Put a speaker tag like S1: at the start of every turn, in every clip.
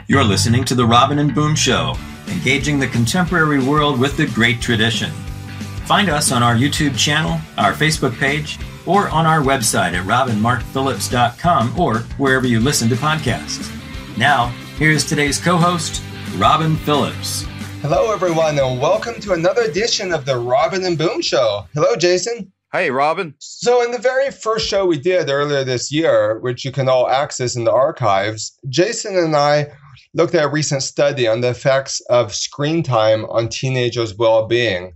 S1: You're listening to The Robin and Boom Show, engaging the contemporary world with the great tradition. Find us on our YouTube channel, our Facebook page, or on our website at robinmarkphillips.com or wherever you listen to podcasts. Now, here's today's co-host, Robin Phillips.
S2: Hello, everyone, and welcome to another edition of The Robin and Boom Show. Hello, Jason.
S3: Hey, Robin.
S2: So in the very first show we did earlier this year, which you can all access in the archives, Jason and I looked at a recent study on the effects of screen time on teenagers' well-being.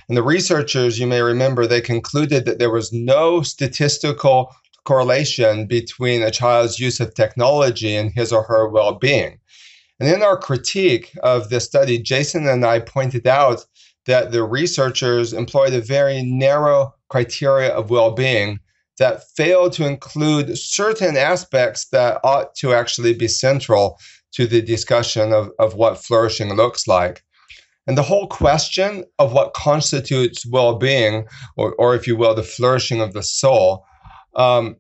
S2: And the researchers, you may remember, they concluded that there was no statistical correlation between a child's use of technology and his or her well-being. And in our critique of this study, Jason and I pointed out that the researchers employed a very narrow criteria of well-being that failed to include certain aspects that ought to actually be central to the discussion of what flourishing looks like. And the whole question of what constitutes well-being, or if you will, the flourishing of the soul,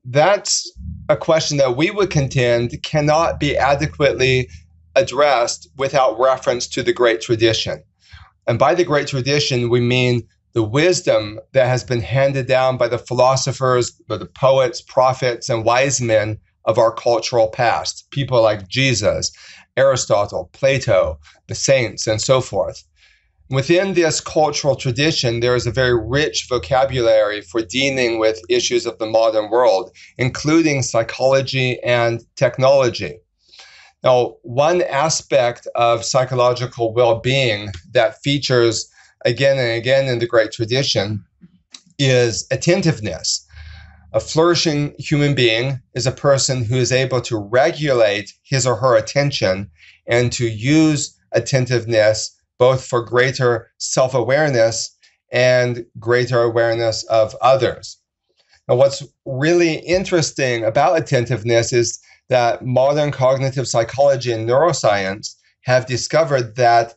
S2: that's a question that we would contend cannot be adequately addressed without reference to the great tradition. And by the great tradition, we mean the wisdom that has been handed down by the philosophers, by the poets, prophets, and wise men of our cultural past, people like Jesus, Aristotle, Plato, the saints, and so forth. Within this cultural tradition, there is a very rich vocabulary for dealing with issues of the modern world, including psychology and technology. Now, one aspect of psychological well-being that features again and again in the great tradition is attentiveness. A flourishing human being is a person who is able to regulate his or her attention and to use attentiveness both for greater self-awareness and greater awareness of others. Now, what's really interesting about attentiveness is that modern cognitive psychology and neuroscience have discovered that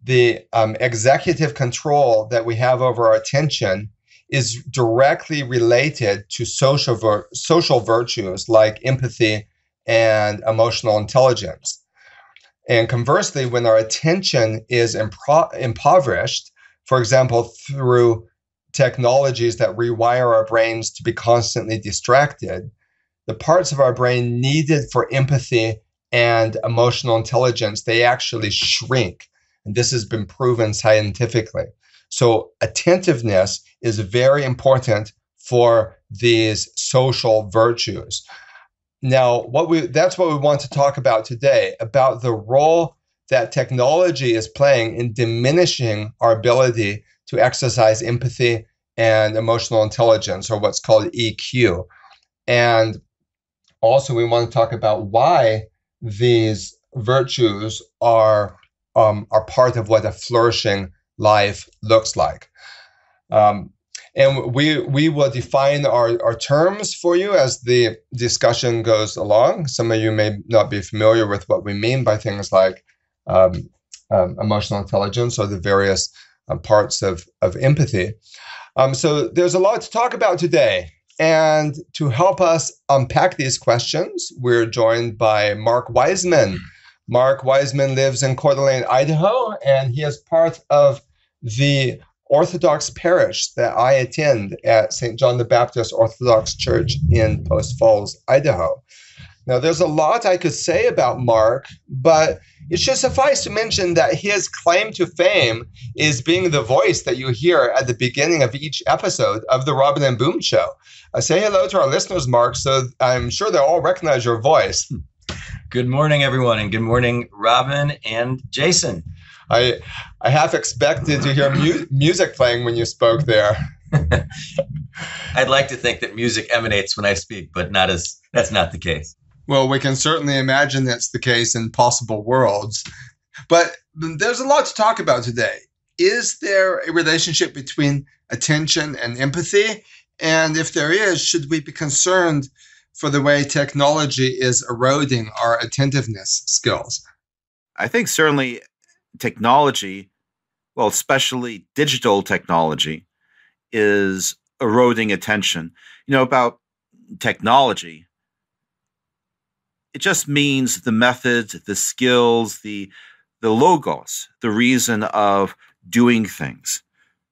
S2: the executive control that we have over our attention is directly related to social virtues like empathy and emotional intelligence. And conversely, when our attention is impoverished, for example, through technologies that rewire our brains to be constantly distracted, the parts of our brain needed for empathy and emotional intelligence, they actually shrink. And this has been proven scientifically. So attentiveness is very important for these social virtues. Now, that's what we want to talk about today, about the role that technology is playing in diminishing our ability to exercise empathy and emotional intelligence, or what's called EQ. And also we want to talk about why these virtues are part of what a flourishing life looks like. And we will define our terms for you as the discussion goes along. Some of you may not be familiar with what we mean by things like emotional intelligence or the various parts of empathy. So there's a lot to talk about today. And to help us unpack these questions, we're joined by Mark Weisman. Mark Weisman lives in Coeur d'Alene, Idaho, and he is part of the Orthodox parish that I attend at St. John the Baptist Orthodox Church in Post Falls, Idaho. Now, there's a lot I could say about Mark, but it should suffice to mention that his claim to fame is being the voice that you hear at the beginning of each episode of the Robin and Boom Show. Say hello to our listeners, Mark, so I'm sure they'll all recognize your voice.
S1: Good morning, everyone, and good morning, Robin and Jason.
S2: I half expected to hear music playing when you spoke there.
S1: I'd like to think that music emanates when I speak, but that's not the case.
S2: Well, we can certainly imagine that's the case in possible worlds. But there's a lot to talk about today. Is there a relationship between attention and empathy? And if there is, should we be concerned for the way technology is eroding our attentiveness skills?
S3: I think certainly technology, well, especially digital technology, is eroding attention. About technology, it just means the methods, the skills, the logos, the reason of doing things.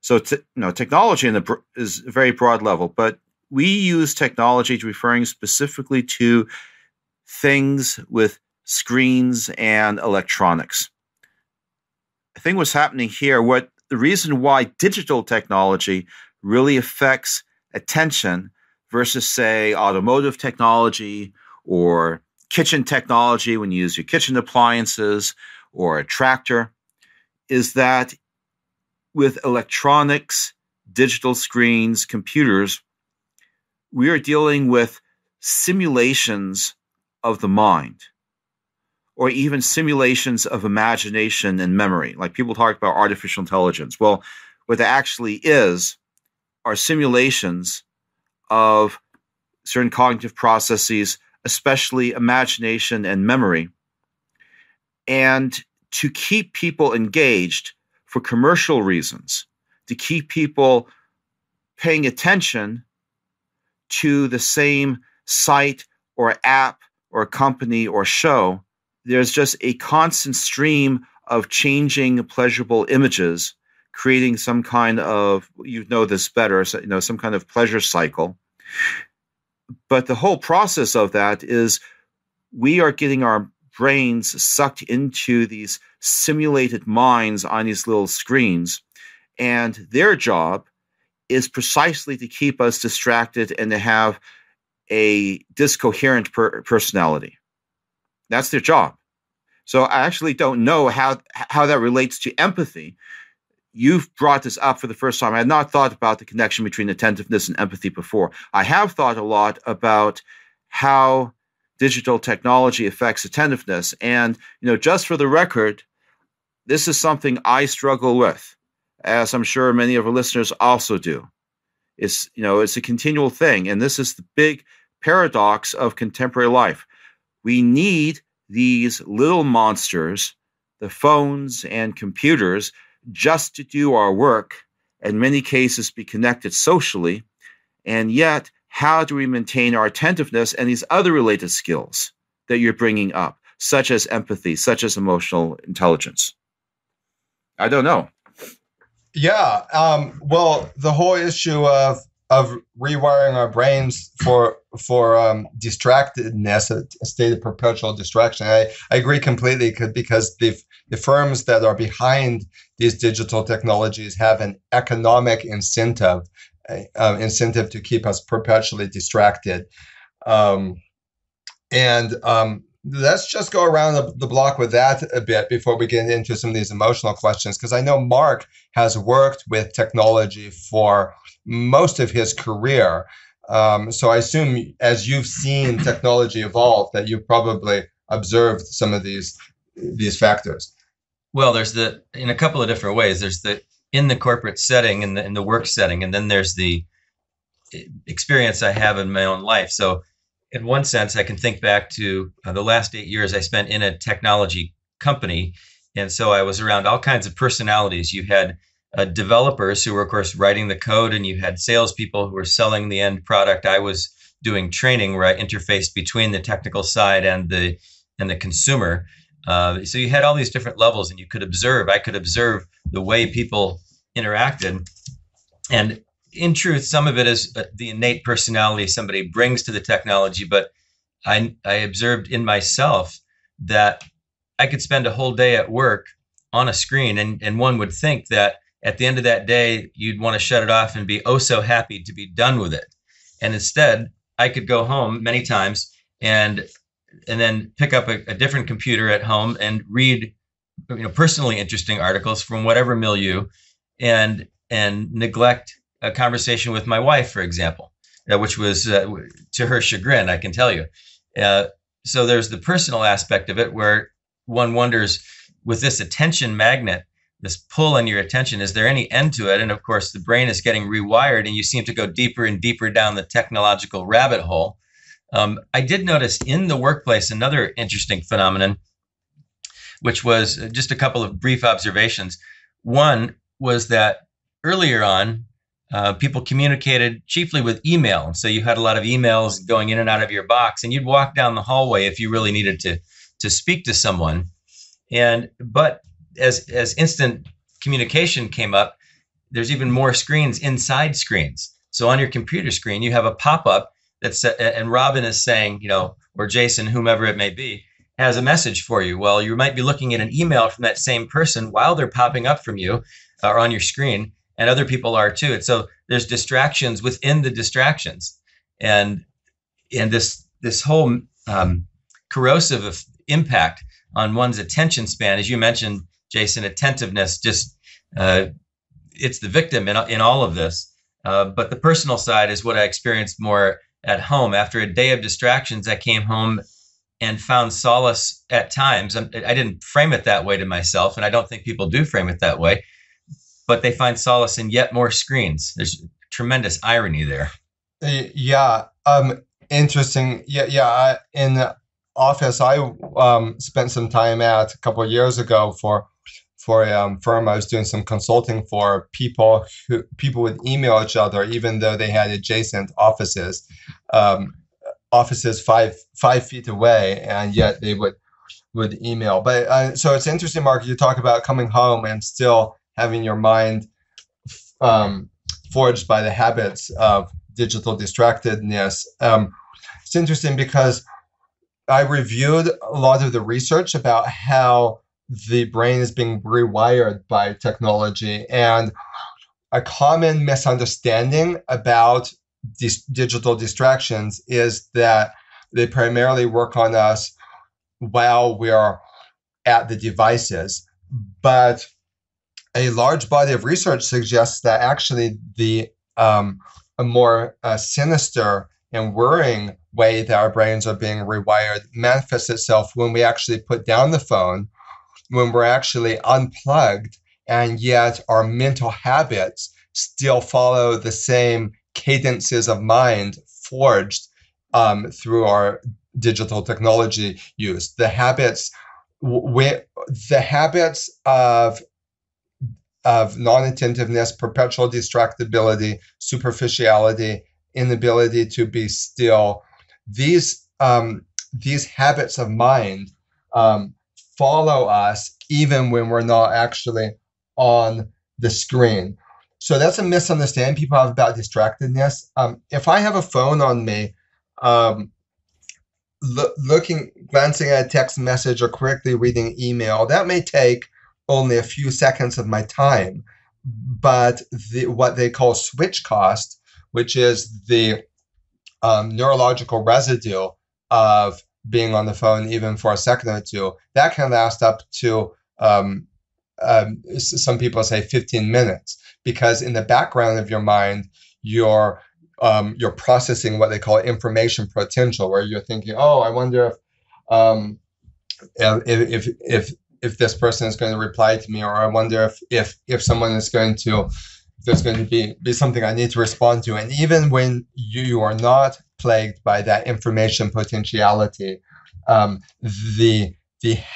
S3: So, technology is a very broad level, but we use technology to referring specifically to things with screens and electronics. I think what's happening here, the reason why digital technology really affects attention versus, say, automotive technology or kitchen technology when you use your kitchen appliances or a tractor, is that with electronics, digital screens, computers, we are dealing with simulations of the mind, or even simulations of imagination and memory. Like people talk about artificial intelligence. Well, what that actually are simulations of certain cognitive processes, especially imagination and memory. And to keep people engaged for commercial reasons, to keep people paying attention to the same site or app or company or show, there's just a constant stream of changing pleasurable images, creating some kind of, you know this better, some kind of pleasure cycle. But the whole process of that is we are getting our brains sucked into these simulated minds on these little screens, and their job is precisely to keep us distracted and to have a discoherent personality. That's their job. So I actually don't know how that relates to empathy. You've brought this up for the first time. I had not thought about the connection between attentiveness and empathy before. I have thought a lot about how digital technology affects attentiveness. And, just for the record, this is something I struggle with, as I'm sure many of our listeners also do. It's a continual thing. And this is the big paradox of contemporary life. We need these little monsters, the phones and computers, just to do our work, in many cases be connected socially. And yet, how do we maintain our attentiveness and these other related skills that you're bringing up, such as empathy, such as emotional intelligence? I don't know.
S2: Yeah. Well, the whole issue of rewiring our brains for distractedness, a state of perpetual distraction. I agree completely because the firms that are behind these digital technologies have an economic incentive to keep us perpetually distracted. Let's just go around the block with that a bit before we get into some of these emotional questions, because I know Mark has worked with technology for most of his career. So I assume as you've seen technology evolve, that you've probably observed some of these factors.
S4: Well, there's in a couple of different ways. There's in the corporate setting, in the work setting, and then there's the experience I have in my own life. So in one sense, I can think back to the last 8 years I spent in a technology company. And so I was around all kinds of personalities. You had developers who were, of course, writing the code, and you had salespeople who were selling the end product. I was doing training where I interfaced between the technical side and the consumer. So you had all these different levels, and I could observe the way people interacted. And in truth, some of it is the innate personality somebody brings to the technology, but I observed in myself that I could spend a whole day at work on a screen, and one would think that at the end of that day, you'd want to shut it off and be oh so happy to be done with it. And instead, I could go home many times and then pick up a different computer at home and read personally interesting articles from whatever milieu, and neglect a conversation with my wife, for example, which was to her chagrin, I can tell you. So there's the personal aspect of it, where one wonders, with this attention magnet, this pull on your attention, is there any end to it? And of course, the brain is getting rewired, and you seem to go deeper and deeper down the technological rabbit hole. I did notice in the workplace another interesting phenomenon, which was just a couple of brief observations. One was that earlier on, people communicated chiefly with email. And so you had a lot of emails going in and out of your box, and you'd walk down the hallway if you really needed to speak to someone. But as instant communication came up, there's even more screens inside screens. So on your computer screen, you have a pop-up and Robin is saying, or Jason, whomever it may be, has a message for you. Well, you might be looking at an email from that same person while they're popping up from you or on your screen, and other people are too. And so there's distractions within the distractions, and this whole corrosive impact on one's attention span, as you mentioned, Jason, attentiveness, just it's the victim in all of this. But the personal side is what I experienced more at home. After a day of distractions, I came home and found solace at times. I didn't frame it that way to myself, and I don't think people do frame it that way, but they find solace in yet more screens. There's tremendous irony there.
S2: Yeah. Interesting. Yeah. In the office, I spent some time at a couple of years ago for a firm I was doing some consulting for. People would email each other even though they had adjacent offices. Offices 5 feet away, and yet they would email. But so it's interesting, Mark, you talk about coming home and still having your mind forged by the habits of digital distractedness. It's interesting because I reviewed a lot of the research about how the brain is being rewired by technology, and a common misunderstanding about these digital distractions is that they primarily work on us while we are at the devices. But a large body of research suggests that actually a more sinister and worrying way that our brains are being rewired manifests itself when we actually put down the phone, when we're actually unplugged, and yet our mental habits still follow the same cadences of mind forged through our digital technology use. The habits of non-attentiveness, perpetual distractibility, superficiality, inability to be still. These habits of mind follow us even when we're not actually on the screen. So that's a misunderstanding people have about distractedness. If I have a phone on me, glancing at a text message or quickly reading email, that may take only a few seconds of my time. But what they call switch cost, which is the neurological residue of being on the phone even for a second or two, that can last up to some people say 15 minutes, because in the background of your mind, you're processing what they call information potential, where you're thinking, oh, I wonder if this person is going to reply to me, or I wonder if someone is going to, there's going to be something I need to respond to. And even when you are not plagued by that information potentiality, the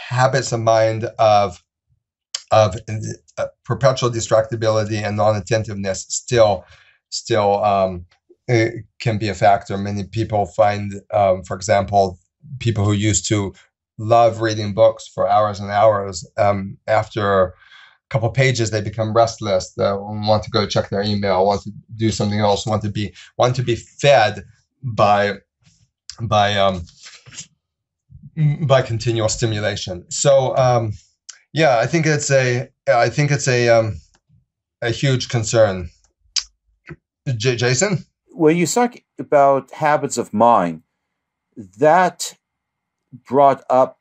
S2: habits of mind of perpetual distractibility and non-attentiveness still can be a factor. Many people find, for example, people who used to love reading books for hours and hours, after a couple of pages, they become restless. They want to go check their email, want to do something else, want to be fed by continual stimulation. So I think it's a huge concern. Jason?
S3: When you talk about habits of mind, that brought up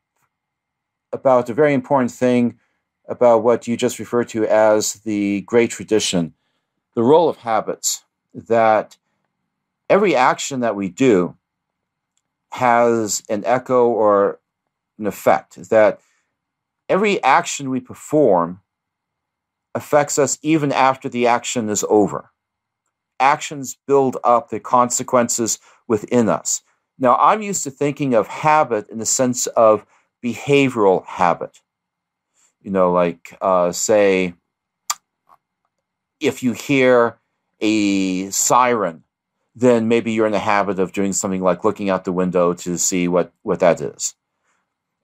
S3: about a very important thing about what you just referred to as the great tradition, the role of habits, that every action that we do has an echo or an effect, that every action we perform affects us even after the action is over. Actions build up the consequences within us. Now, I'm used to thinking of habit in the sense of behavioral habit. Say, if you hear a siren, then maybe you're in the habit of doing something like looking out the window to see what that is.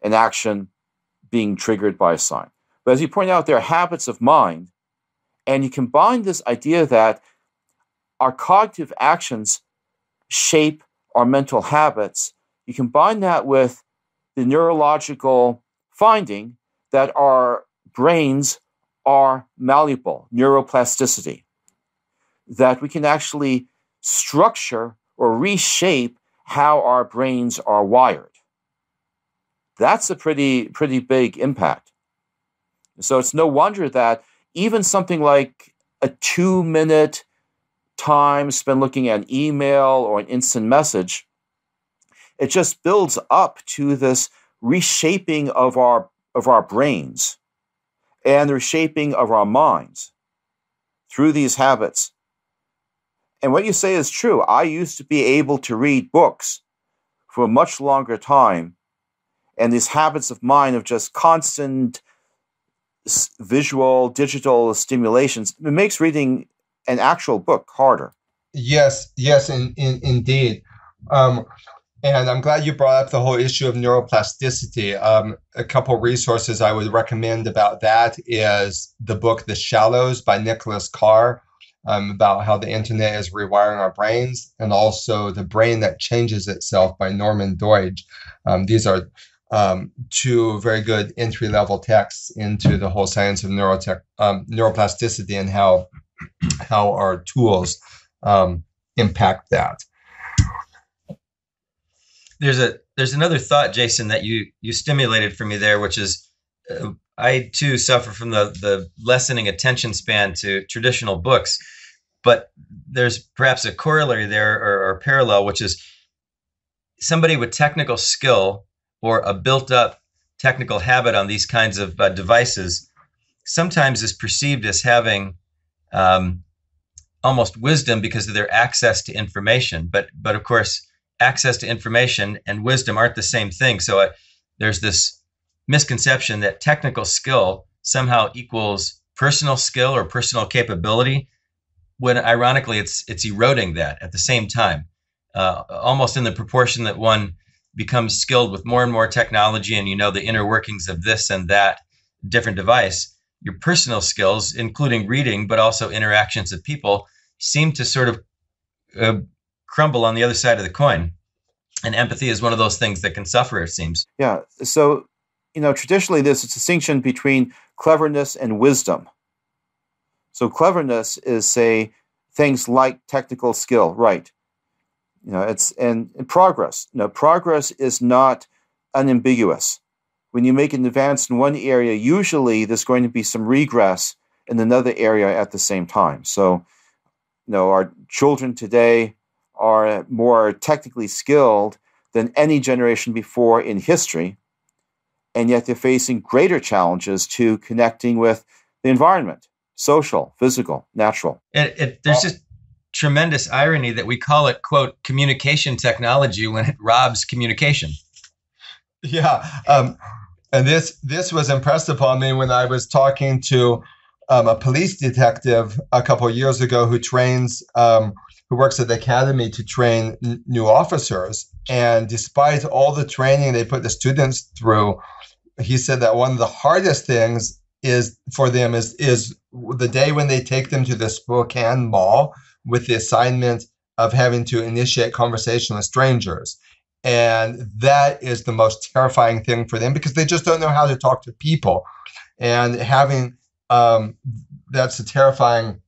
S3: An action being triggered by a sign. But as you point out, there are habits of mind, and you combine this idea that our cognitive actions shape our mental habits. You combine that with the neurological finding that our brains are malleable, neuroplasticity, that we can actually structure or reshape how our brains are wired. That's a pretty big impact. So it's no wonder that even something like a 2-minute time spent looking at an email or an instant message, it just builds up to this reshaping of our brains and the reshaping of our minds through these habits. And what you say is true. I used to be able to read books for a much longer time, and these habits of mine of just constant visual, digital stimulations, it makes reading an actual book harder.
S2: Yes, indeed. And I'm glad you brought up the whole issue of neuroplasticity. A couple resources I would recommend about that is the book The Shallows by Nicholas Carr, about how the internet is rewiring our brains, and also The Brain That Changes Itself by Norman Doidge. These are two very good entry-level texts into the whole science of neuroplasticity and how our tools impact that.
S4: There's another thought, Jason, that you stimulated for me there, which is I too suffer from the lessening attention span to traditional books, but there's perhaps a corollary there or parallel, which is somebody with technical skill or a built-up technical habit on these kinds of devices sometimes is perceived as having almost wisdom because of their access to information. But of course, access to information and wisdom aren't the same thing. So there's this misconception that technical skill somehow equals personal skill or personal capability, when ironically it's eroding that at the same time, almost in the proportion that one becomes skilled with more and more technology and the inner workings of this and that different device. Your personal skills, including reading, but also interactions with people, seem to sort of crumble on the other side of the coin. And empathy is one of those things that can suffer, it seems.
S3: Yeah. So, traditionally there's a distinction between cleverness and wisdom. So cleverness is, say, things like technical skill, right? It's and progress. Progress is not unambiguous. When you make an advance in one area, usually there's going to be some regress in another area at the same time. So, our children today are more technically skilled than any generation before in history, and yet they're facing greater challenges to connecting with the environment, social, physical, natural.
S4: There's just tremendous irony that we call it, quote, communication technology when it robs communication.
S2: Yeah. And this was impressed upon me when I was talking to a police detective a couple of years ago who works at the academy to train new officers. And despite all the training they put the students through, he said that one of the hardest things for them is the day when they take them to the Spokane Mall with the assignment of having to initiate conversation with strangers. And that is the most terrifying thing for them because they just don't know how to talk to people. And having that's a terrifying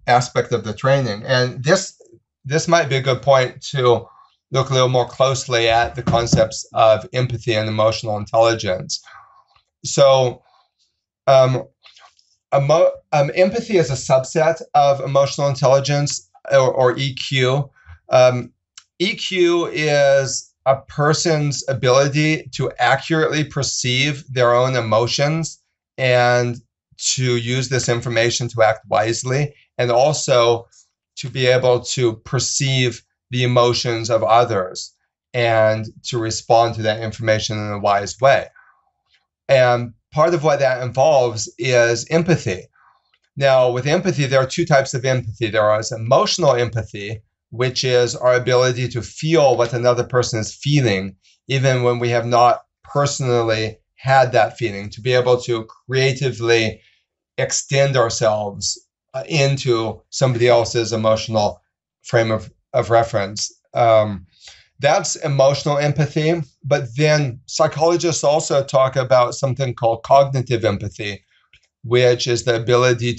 S2: aspect of the training. And this might be a good point to look a little more closely at the concepts of empathy and emotional intelligence. So empathy is a subset of emotional intelligence or EQ. EQ is a person's ability to accurately perceive their own emotions and to use this information to act wisely, and also to be able to perceive the emotions of others and to respond to that information in a wise way. And part of what that involves is empathy. Now, with empathy, there are two types of empathy. There is emotional empathy, which is our ability to feel what another person is feeling, even when we have not personally had that feeling, to be able to creatively extend ourselves into somebody else's emotional frame of reference. That's emotional empathy. But then psychologists also talk about something called cognitive empathy, which is the ability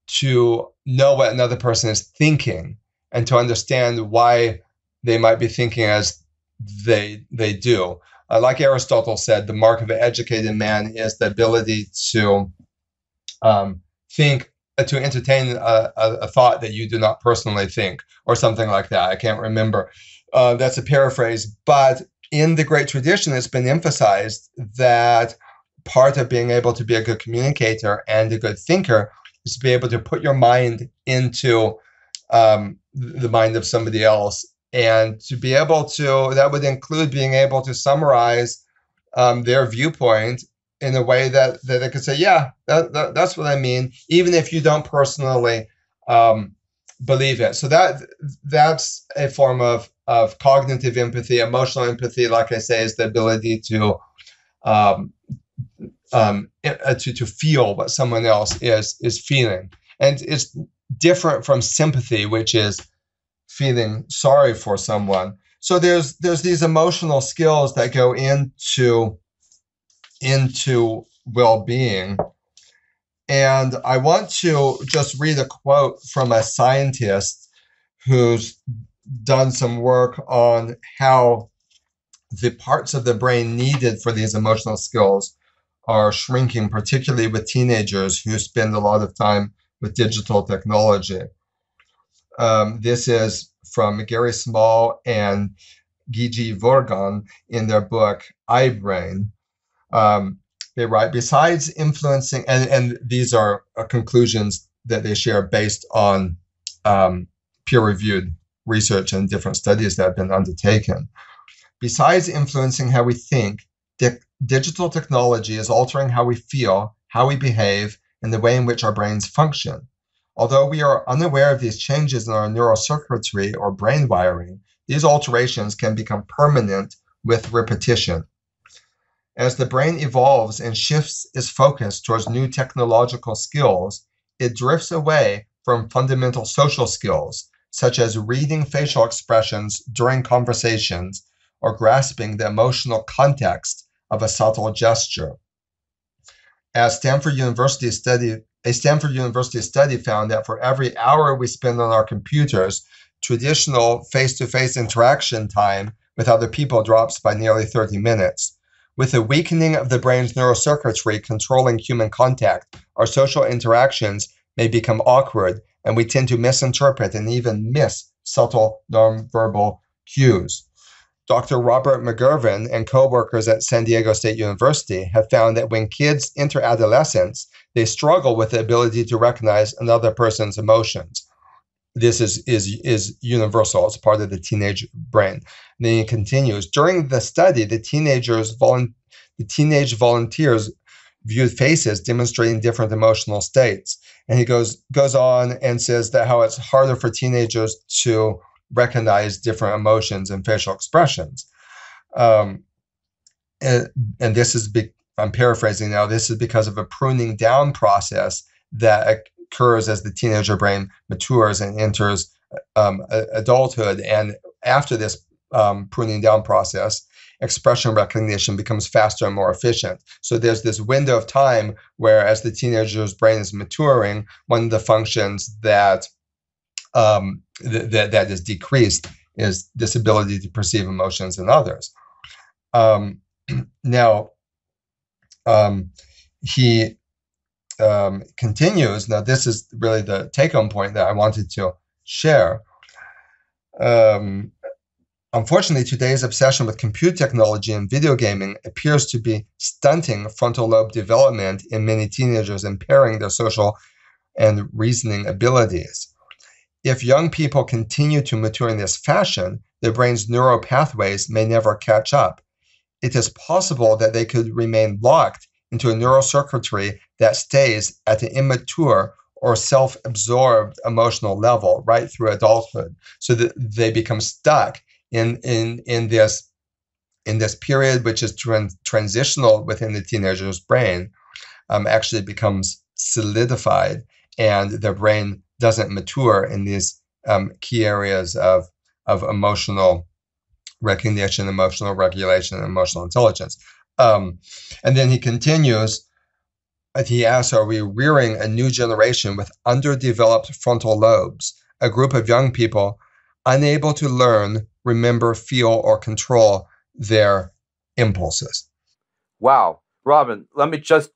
S2: to know what another person is thinking and to understand why they might be thinking as they do. Like Aristotle said, the mark of an educated man is the ability to think, to entertain a thought that you do not personally think, or something like that. I can't remember. That's a paraphrase. But in the great tradition, it's been emphasized that part of being able to be a good communicator and a good thinker is to be able to put your mind into the mind of somebody else. And to be able to, that would include being able to summarize their viewpoint in a way that they could say, yeah, that's what I mean, even if you don't personally believe it. So that's a form of cognitive empathy. Emotional empathy, like I say, is the ability to feel what someone else is feeling. And it's different from sympathy, which is feeling sorry for someone. So there's these emotional skills that go into well-being. And I want to just read a quote from a scientist who's done some work on how the parts of the brain needed for these emotional skills are shrinking, particularly with teenagers who spend a lot of time with digital technology. This is from Gary Small and Gigi Vorgan in their book, iBrain. They write, besides influencing, and these are conclusions that they share based on peer-reviewed research and different studies that have been undertaken. Besides influencing how we think, digital technology is altering how we feel, how we behave, and the way in which our brains function. Although we are unaware of these changes in our neural circuitry or brain wiring, these alterations can become permanent with repetition. As the brain evolves and shifts its focus towards new technological skills, it drifts away from fundamental social skills, such as reading facial expressions during conversations or grasping the emotional context of a subtle gesture. A Stanford University study found that for every hour we spend on our computers, traditional face-to-face interaction time with other people drops by nearly 30 minutes. With the weakening of the brain's neurocircuitry controlling human contact, our social interactions may become awkward, and we tend to misinterpret and even miss subtle nonverbal cues. Dr. Robert McGurven and co-workers at San Diego State University have found that when kids enter adolescence, they struggle with the ability to recognize another person's emotions. This is universal. It's part of the teenage brain. And then he continues, during the study, the teenage volunteers viewed faces demonstrating different emotional states. And he goes on and says that how it's harder for teenagers to recognize different emotions and facial expressions. And this is, I'm paraphrasing now, this is because of a pruning down process that occurs as the teenager brain matures and enters adulthood. And after this pruning down process, expression recognition becomes faster and more efficient. So there's this window of time where, as the teenager's brain is maturing, one of the functions that that is decreased is this ability to perceive emotions in others. Now, he continues. Now, this is really the take-home point that I wanted to share. Unfortunately, today's obsession with computer technology and video gaming appears to be stunting frontal lobe development in many teenagers, impairing their social and reasoning abilities. If young people continue to mature in this fashion, their brain's neural pathways may never catch up. It is possible that they could remain locked into a neural circuitry that stays at an immature or self-absorbed emotional level right through adulthood, so that they become stuck in this period, which is transitional within the teenager's brain, actually becomes solidified, and their brain doesn't mature in these key areas of emotional recognition, emotional regulation, and emotional intelligence. And then he continues, he asks, are we rearing a new generation with underdeveloped frontal lobes, a group of young people unable to learn, remember, feel, or control their impulses?
S3: Wow. Robin, let me just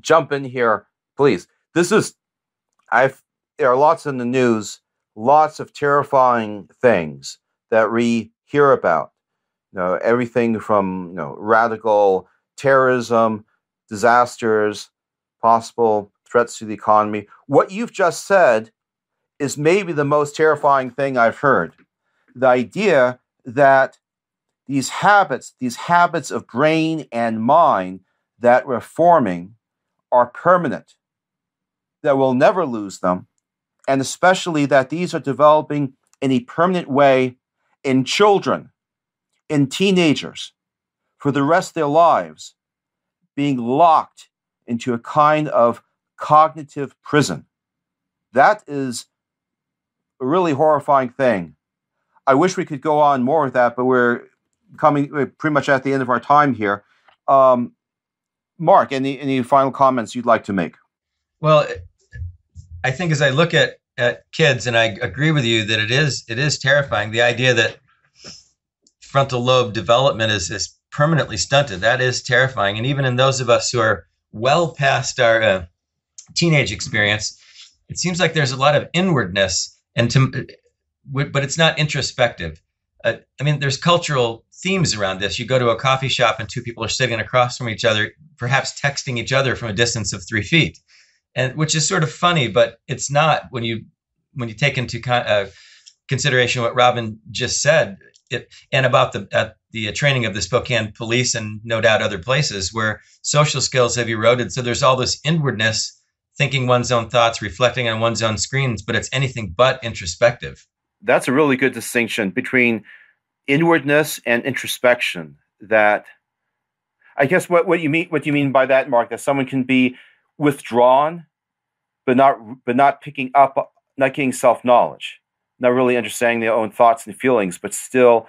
S3: jump in here, please. There are lots in the news, lots of terrifying things that we hear about. Everything from radical terrorism, disasters, possible threats to the economy. What you've just said is maybe the most terrifying thing I've heard. The idea that these habits of brain and mind that we're forming are permanent, that we'll never lose them, and especially that these are developing in a permanent way in children, in teenagers, for the rest of their lives, being locked into a kind of cognitive prison. That is a really horrifying thing. I wish we could go on more with that, but we're pretty much at the end of our time here. Mark, any final comments you'd like to make?
S4: Well, I think as I look at kids, and I agree with you that it is terrifying, the idea that frontal lobe development is permanently stunted. That is terrifying. And even in those of us who are well past our teenage experience, it seems like there's a lot of inwardness, but it's not introspective. There's cultural themes around this. You go to a coffee shop and two people are sitting across from each other, perhaps texting each other from a distance of 3 feet, and which is sort of funny, but it's not when you take into consideration what Robin just said, and about the training of the Spokane police and no doubt other places where social skills have eroded. So there's all this inwardness, thinking one's own thoughts, reflecting on one's own screens, but it's anything but introspective.
S3: That's a really good distinction between inwardness and introspection. That, I guess, what you mean by that, Mark, that someone can be withdrawn, but not picking up, not getting self-knowledge, not really understanding their own thoughts and feelings, but still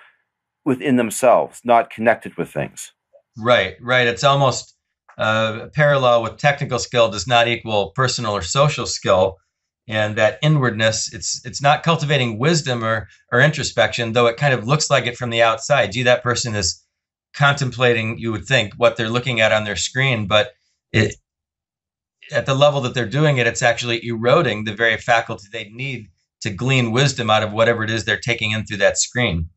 S3: within themselves, not connected with things.
S4: Right. It's almost parallel with technical skill does not equal personal or social skill. And that inwardness, it's not cultivating wisdom or introspection, though it kind of looks like it from the outside. Gee, that person is contemplating, you would think, what they're looking at on their screen, but at the level that they're doing it, it's actually eroding the very faculty they need to glean wisdom out of whatever it is they're taking in through that screen.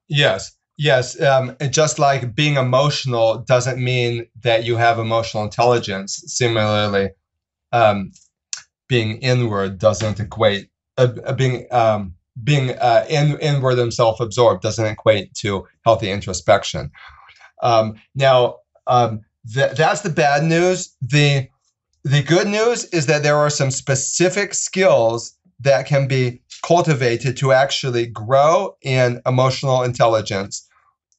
S2: Yes. Just like being emotional doesn't mean that you have emotional intelligence. Similarly, being inward doesn't equate. Being inward and self-absorbed doesn't equate to healthy introspection. Now, that's the bad news. The good news is that there are some specific skills that can be cultivated to actually grow in emotional intelligence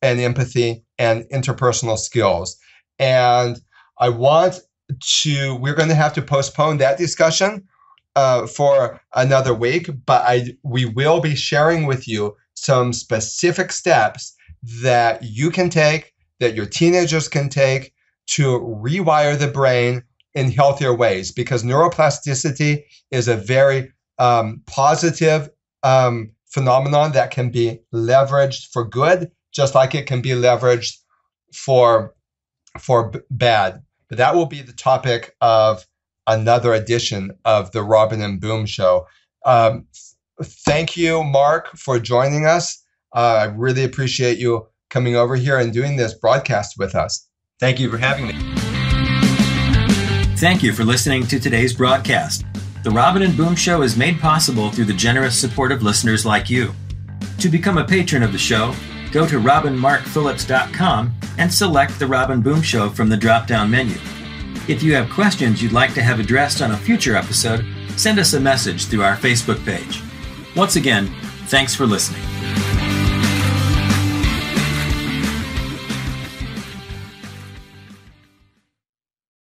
S2: and empathy and interpersonal skills. And we're going to have to postpone that discussion for another week, but we will be sharing with you some specific steps that you can take, that your teenagers can take to rewire the brain in healthier ways, because neuroplasticity is a very positive phenomenon that can be leveraged for good, just like it can be leveraged for bad. But that will be the topic of another edition of the Robin and Boom Show. Thank you, Mark, for joining us. I really appreciate you coming over here and doing this broadcast with us.
S4: Thank you for having me.
S1: Thank you for listening to today's broadcast. The Robin and Boom Show is made possible through the generous support of listeners like you. To become a patron of the show, go to robinmarkphillips.com and select the Robin Boom Show from the drop-down menu. If you have questions you'd like to have addressed on a future episode, send us a message through our Facebook page. Once again, thanks for listening.